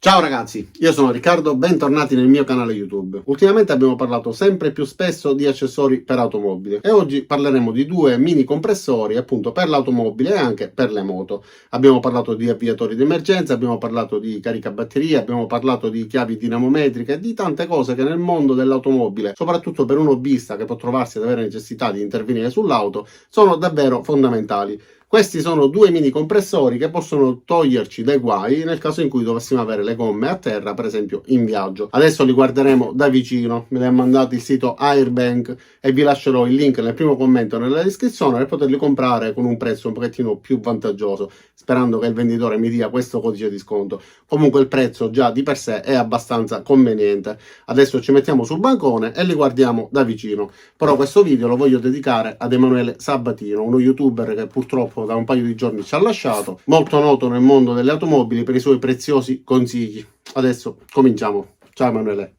Ciao ragazzi, io sono Riccardo, bentornati nel mio canale YouTube. Ultimamente abbiamo parlato sempre più spesso di accessori per automobile e oggi parleremo di due mini compressori appunto per l'automobile e anche per le moto. Abbiamo parlato di avviatori di emergenza, abbiamo parlato di caricabatterie, abbiamo parlato di chiavi dinamometriche e di tante cose che nel mondo dell'automobile, soprattutto per un hobbista che può trovarsi ad avere necessità di intervenire sull'auto, sono davvero fondamentali. Questi sono due mini compressori che possono toglierci dai guai nel caso in cui dovessimo avere le gomme a terra, per esempio in viaggio. Adesso li guarderemo da vicino, me li ha mandati il sito Airbank e vi lascerò il link nel primo commento nella descrizione per poterli comprare con un prezzo un pochettino più vantaggioso, sperando che il venditore mi dia questo codice di sconto. Comunque il prezzo già di per sé è abbastanza conveniente. Adesso ci mettiamo sul bancone e li guardiamo da vicino. Però questo video lo voglio dedicare ad Emanuele Sabatino, uno youtuber che purtroppo da un paio di giorni ci ha lasciato, molto noto nel mondo delle automobili per i suoi preziosi consigli. Adesso cominciamo. Ciao Emanuele.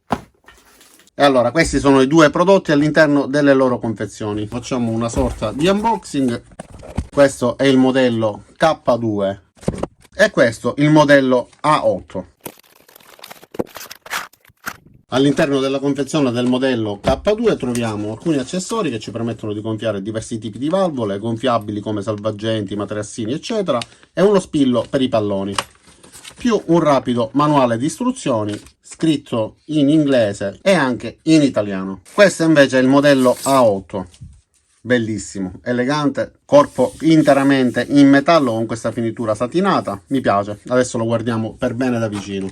E allora, questi sono i due prodotti all'interno delle loro confezioni. Facciamo una sorta di unboxing. Questo è il modello K2 e questo il modello A8. All'interno della confezione del modello K2 troviamo alcuni accessori che ci permettono di gonfiare diversi tipi di valvole, gonfiabili come salvagenti, materassini, eccetera, e uno spillo per i palloni, più un rapido manuale di istruzioni scritto in inglese e anche in italiano. Questo invece è il modello A8. Bellissimo, elegante, corpo interamente in metallo con questa finitura satinata, mi piace. Adesso lo guardiamo per bene da vicino.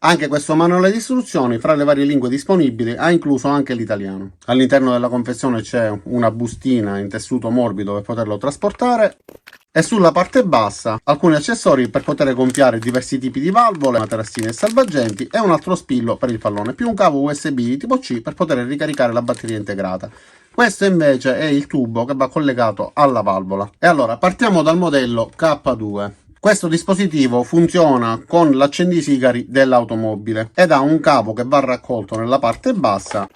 Anche questo manuale di istruzioni, fra le varie lingue disponibili, ha incluso anche l'italiano. All'interno della confezione c'è una bustina in tessuto morbido per poterlo trasportare e sulla parte bassa alcuni accessori per poter gonfiare diversi tipi di valvole, materassine e salvagenti e un altro spillo per il pallone, più un cavo USB di tipo C per poter ricaricare la batteria integrata. Questo invece è il tubo che va collegato alla valvola. E allora partiamo dal modello K2. Questo dispositivo funziona con l'accendisigari dell'automobile ed ha un cavo che va raccolto nella parte bassa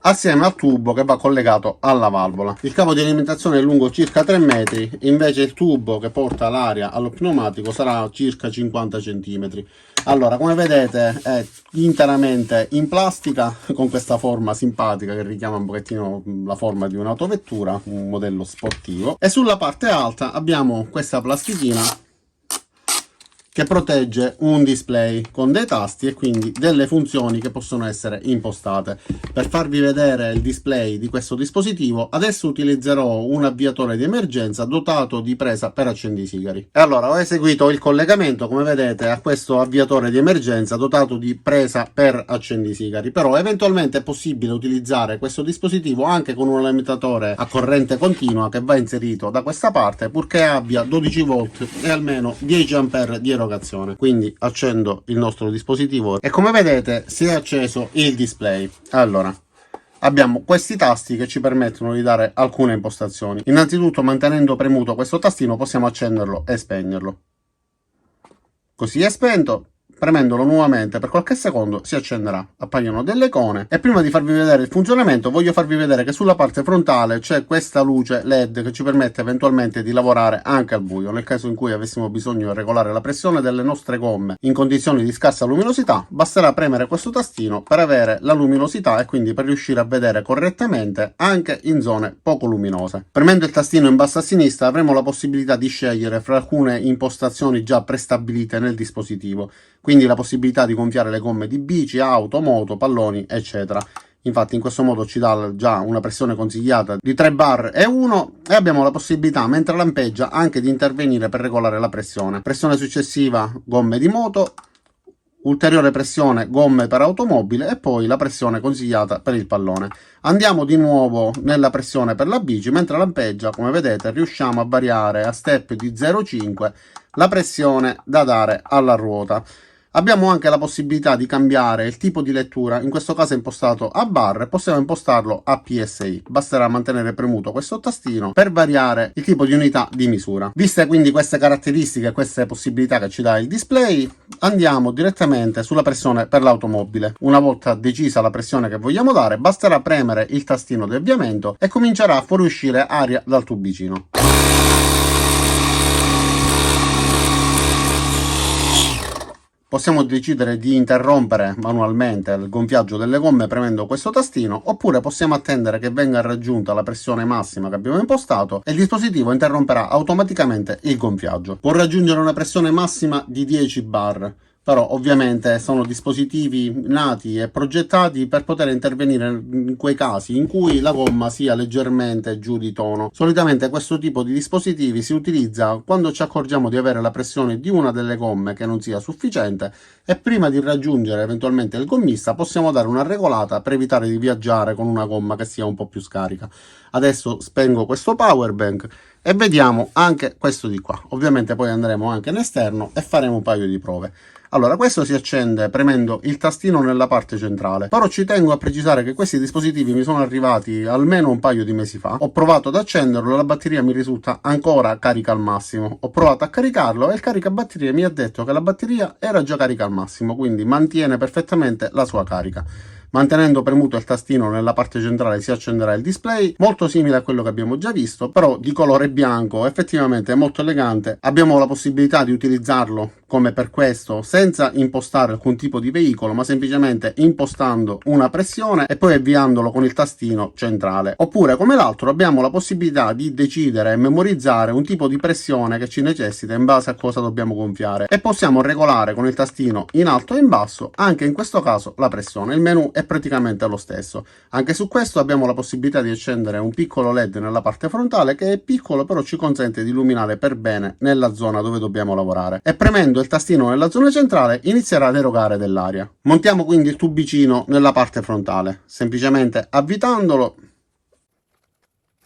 assieme al tubo che va collegato alla valvola. Il cavo di alimentazione è lungo circa 3 metri, invece il tubo che porta l'aria allo pneumatico sarà circa 50 cm. Allora, come vedete è interamente in plastica con questa forma simpatica che richiama un pochettino la forma di un'autovettura, un modello sportivo, e sulla parte alta abbiamo questa plastichina che protegge un display con dei tasti e quindi delle funzioni che possono essere impostate. Per farvi vedere il display di questo dispositivo adesso utilizzerò un avviatore di emergenza dotato di presa per accendisigari. E allora ho eseguito il collegamento, come vedete, a questo avviatore di emergenza dotato di presa per accendisigari, però eventualmente è possibile utilizzare questo dispositivo anche con un limitatore a corrente continua che va inserito da questa parte, purché abbia 12 volt e almeno 10 ampere di erogazione. Quindi accendo il nostro dispositivo e come vedete si è acceso il display. Allora, abbiamo questi tasti che ci permettono di dare alcune impostazioni. Innanzitutto, mantenendo premuto questo tastino possiamo accenderlo e spegnerlo. Così è spento. Premendolo nuovamente per qualche secondo si accenderà, appaiono delle icone e prima di farvi vedere il funzionamento voglio farvi vedere che sulla parte frontale c'è questa luce LED che ci permette eventualmente di lavorare anche al buio. Nel caso in cui avessimo bisogno di regolare la pressione delle nostre gomme in condizioni di scarsa luminosità, basterà premere questo tastino per avere la luminosità e quindi per riuscire a vedere correttamente anche in zone poco luminose. Premendo il tastino in basso a sinistra avremo la possibilità di scegliere fra alcune impostazioni già prestabilite nel dispositivo, quindi la possibilità di gonfiare le gomme di bici, auto, moto, palloni, eccetera. Infatti in questo modo ci dà già una pressione consigliata di 3 bar e 1 e abbiamo la possibilità, mentre lampeggia, anche di intervenire per regolare la pressione. Pressione successiva, gomme di moto, ulteriore pressione, gomme per automobile e poi la pressione consigliata per il pallone. Andiamo di nuovo nella pressione per la bici, mentre lampeggia, come vedete, riusciamo a variare a step di 0,5 la pressione da dare alla ruota. Abbiamo anche la possibilità di cambiare il tipo di lettura, in questo caso è impostato a barre, possiamo impostarlo a PSI. Basterà mantenere premuto questo tastino per variare il tipo di unità di misura. Viste quindi queste caratteristiche e queste possibilità che ci dà il display, andiamo direttamente sulla pressione per l'automobile. Una volta decisa la pressione che vogliamo dare, basterà premere il tastino di avviamento e comincerà a fuoriuscire aria dal tubicino. Possiamo decidere di interrompere manualmente il gonfiaggio delle gomme premendo questo tastino, oppure possiamo attendere che venga raggiunta la pressione massima che abbiamo impostato e il dispositivo interromperà automaticamente il gonfiaggio. Può raggiungere una pressione massima di 10 bar. Però ovviamente sono dispositivi nati e progettati per poter intervenire in quei casi in cui la gomma sia leggermente giù di tono. Solitamente questo tipo di dispositivi si utilizza quando ci accorgiamo di avere la pressione di una delle gomme che non sia sufficiente e prima di raggiungere eventualmente il gommista possiamo dare una regolata per evitare di viaggiare con una gomma che sia un po' più scarica. Adesso spengo questo power bank e vediamo anche questo di qua. Ovviamente poi andremo anche in esterno e faremo un paio di prove. Allora, questo si accende premendo il tastino nella parte centrale, però ci tengo a precisare che questi dispositivi mi sono arrivati almeno un paio di mesi fa. Ho provato ad accenderlo e la batteria mi risulta ancora carica al massimo. Ho provato a caricarlo e il caricabatterie mi ha detto che la batteria era già carica al massimo, quindi mantiene perfettamente la sua carica. Mantenendo premuto il tastino nella parte centrale si accenderà il display, molto simile a quello che abbiamo già visto, però di colore bianco, effettivamente è molto elegante. Abbiamo la possibilità di utilizzarlo come per questo senza impostare alcun tipo di veicolo, ma semplicemente impostando una pressione e poi avviandolo con il tastino centrale. Oppure come l'altro abbiamo la possibilità di decidere e memorizzare un tipo di pressione che ci necessita in base a cosa dobbiamo gonfiare e possiamo regolare con il tastino in alto e in basso anche in questo caso la pressione. Il menu è praticamente lo stesso. Anche su questo abbiamo la possibilità di accendere un piccolo LED nella parte frontale che è piccolo però ci consente di illuminare per bene nella zona dove dobbiamo lavorare e premendo il tastino nella zona centrale inizierà ad erogare dell'aria. Montiamo quindi il tubicino nella parte frontale, semplicemente avvitandolo.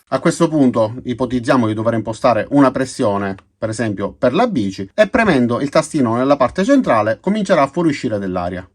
A questo punto ipotizziamo di dover impostare una pressione, per esempio per la bici, e premendo il tastino nella parte centrale comincerà a fuoriuscire dell'aria.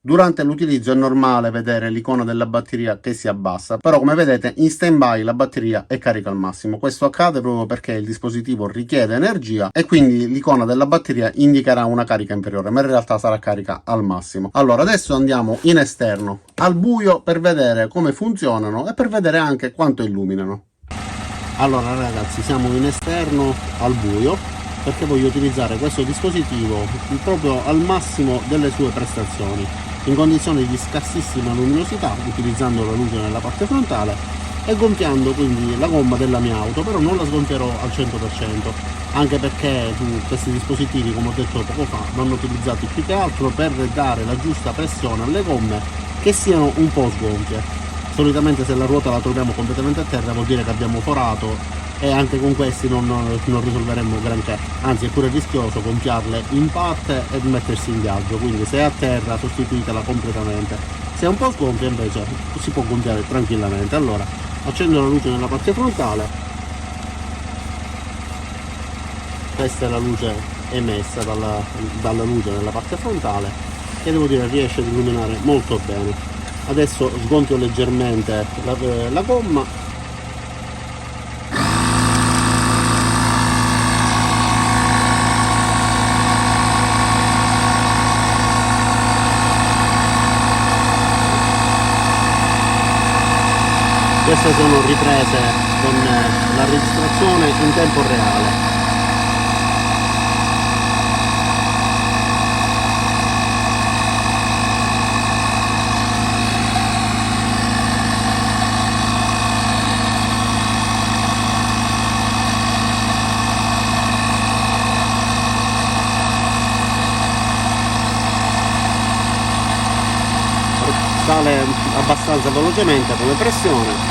Durante l'utilizzo è normale vedere l'icona della batteria che si abbassa, però come vedete in stand-by la batteria è carica al massimo. Questo accade proprio perché il dispositivo richiede energia e quindi l'icona della batteria indicherà una carica inferiore, ma in realtà sarà carica al massimo. Allora adesso andiamo in esterno al buio per vedere come funzionano e per vedere anche quanto illuminano. Allora ragazzi, siamo in esterno al buio perché voglio utilizzare questo dispositivo proprio al massimo delle sue prestazioni, in condizioni di scarsissima luminosità, utilizzando la luce nella parte frontale e gonfiando quindi la gomma della mia auto, però non la sgonfierò al 100%, anche perché questi dispositivi, come ho detto poco fa, vanno utilizzati più che altro per dare la giusta pressione alle gomme che siano un po' sgonfie. Solitamente se la ruota la troviamo completamente a terra vuol dire che abbiamo forato e anche con questi non risolveremo granché, anzi è pure rischioso gonfiarle in parte e mettersi in viaggio, quindi se è a terra sostituitela completamente, se è un po' sgonfia invece si può gonfiare tranquillamente. Allora accendo la luce nella parte frontale, questa è la luce emessa dalla luce nella parte frontale che devo dire riesce ad illuminare molto bene. Adesso sgonfio leggermente la gomma. Queste sono riprese con la registrazione in tempo reale. Sale abbastanza velocemente come pressione.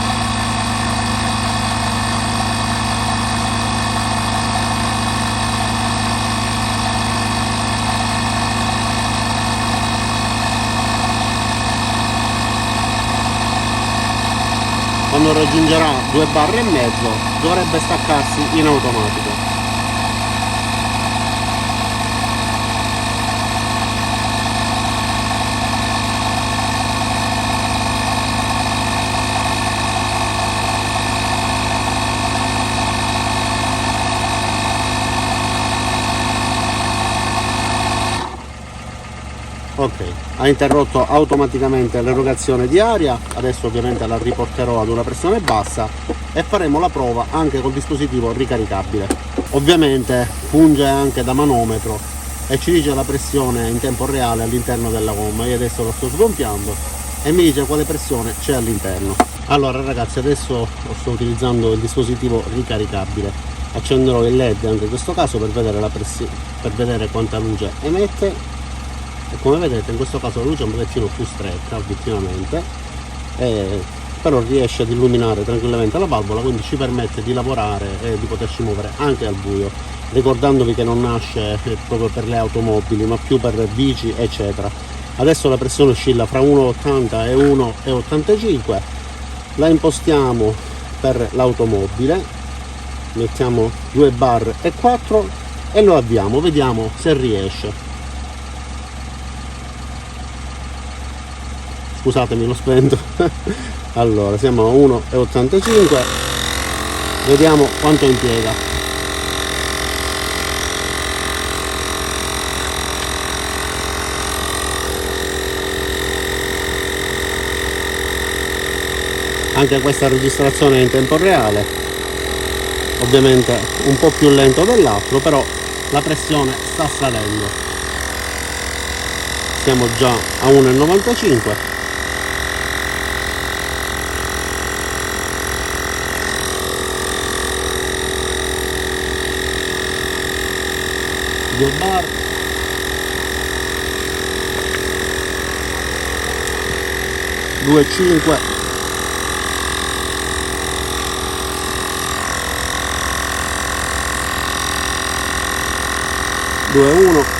Quando raggiungerà 2 bar e mezzo dovrebbe staccarsi in automatico. Ok, ha interrotto automaticamente l'erogazione di aria, adesso ovviamente la riporterò ad una pressione bassa e faremo la prova anche col dispositivo ricaricabile. Ovviamente funge anche da manometro e ci dice la pressione in tempo reale all'interno della gomma. Io adesso lo sto sgonfiando e mi dice quale pressione c'è all'interno. Allora ragazzi, adesso sto utilizzando il dispositivo ricaricabile, accenderò il LED anche in questo caso per vedere la pressione, per vedere quanta luce emette. E come vedete in questo caso la luce è un pochettino più stretta obiettivamente, però riesce ad illuminare tranquillamente la valvola, quindi ci permette di lavorare e di poterci muovere anche al buio, ricordandovi che non nasce proprio per le automobili ma più per bici eccetera. Adesso la pressione oscilla fra 1,80 e 1,85, la impostiamo per l'automobile, mettiamo 2 bar e 4 e lo avviamo, vediamo se riesce. Scusatemi, l'ho spento. Allora siamo a 1,85, vediamo quanto impiega. Anche questa registrazione è in tempo reale, ovviamente un po' più lento dell'altro, però la pressione sta salendo. Siamo già a 1,95. Bar, due 5, due 1,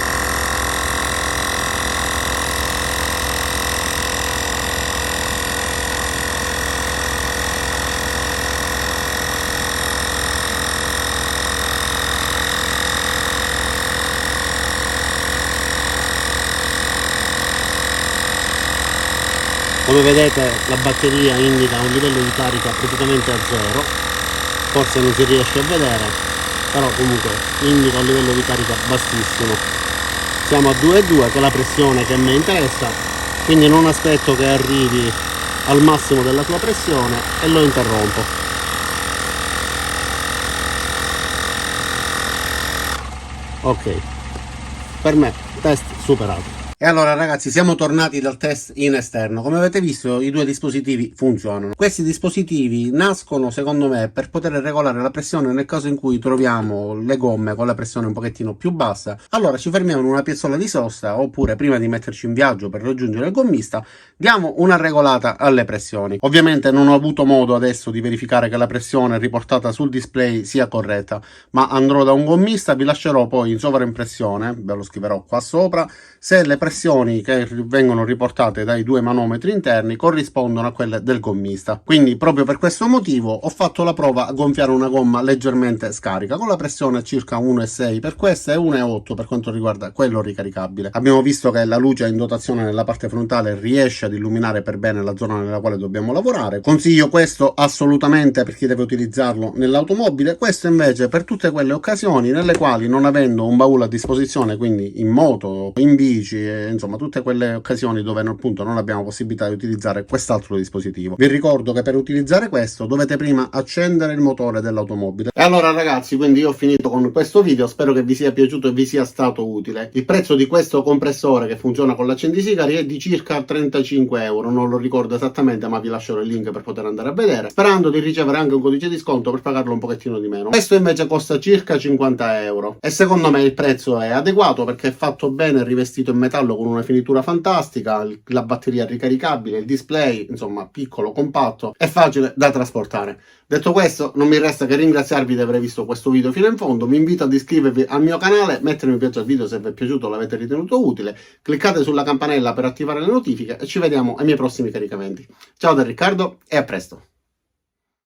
come vedete la batteria indica un livello di carica praticamente a zero, forse non si riesce a vedere, però comunque indica un livello di carica bassissimo. Siamo a 2,2 che è la pressione che a me interessa, quindi non aspetto che arrivi al massimo della sua pressione e lo interrompo. Ok, per me test superato. E allora ragazzi, siamo tornati dal test in esterno. Come avete visto i due dispositivi funzionano. Questi dispositivi nascono secondo me per poter regolare la pressione nel caso in cui troviamo le gomme con la pressione un pochettino più bassa. Allora ci fermiamo in una piazzola di sosta oppure prima di metterci in viaggio per raggiungere il gommista diamo una regolata alle pressioni. Ovviamente non ho avuto modo adesso di verificare che la pressione riportata sul display sia corretta, ma andrò da un gommista, vi lascerò poi in sovraimpressione, ve lo scriverò qua sopra, se le pressioni che vengono riportate dai due manometri interni corrispondono a quelle del gommista. Quindi proprio per questo motivo ho fatto la prova a gonfiare una gomma leggermente scarica con la pressione circa 1,6 per questa e 1,8 per quanto riguarda quello ricaricabile. Abbiamo visto che la luce in dotazione nella parte frontale riesce ad illuminare per bene la zona nella quale dobbiamo lavorare. Consiglio questo assolutamente per chi deve utilizzarlo nell'automobile, questo invece per tutte quelle occasioni nelle quali, non avendo un baule a disposizione, quindi in moto, in bici, insomma tutte quelle occasioni dove appunto non abbiamo possibilità di utilizzare quest'altro dispositivo. Vi ricordo che per utilizzare questo dovete prima accendere il motore dell'automobile. E allora ragazzi, quindi io ho finito con questo video, spero che vi sia piaciuto e vi sia stato utile. Il prezzo di questo compressore che funziona con l'accendisigari è di circa 35 euro, non lo ricordo esattamente ma vi lascerò il link per poter andare a vedere, sperando di ricevere anche un codice di sconto per pagarlo un pochettino di meno. Questo invece costa circa 50 euro e secondo me il prezzo è adeguato perché è fatto bene, rivestito in metallo con una finitura fantastica, la batteria ricaricabile, il display, insomma piccolo, compatto e facile da trasportare. Detto questo, non mi resta che ringraziarvi di aver visto questo video fino in fondo, vi invito ad iscrivervi al mio canale, mettere mi piace al video se vi è piaciuto o l'avete ritenuto utile, cliccate sulla campanella per attivare le notifiche e ci vediamo ai miei prossimi caricamenti. Ciao da Riccardo e a presto!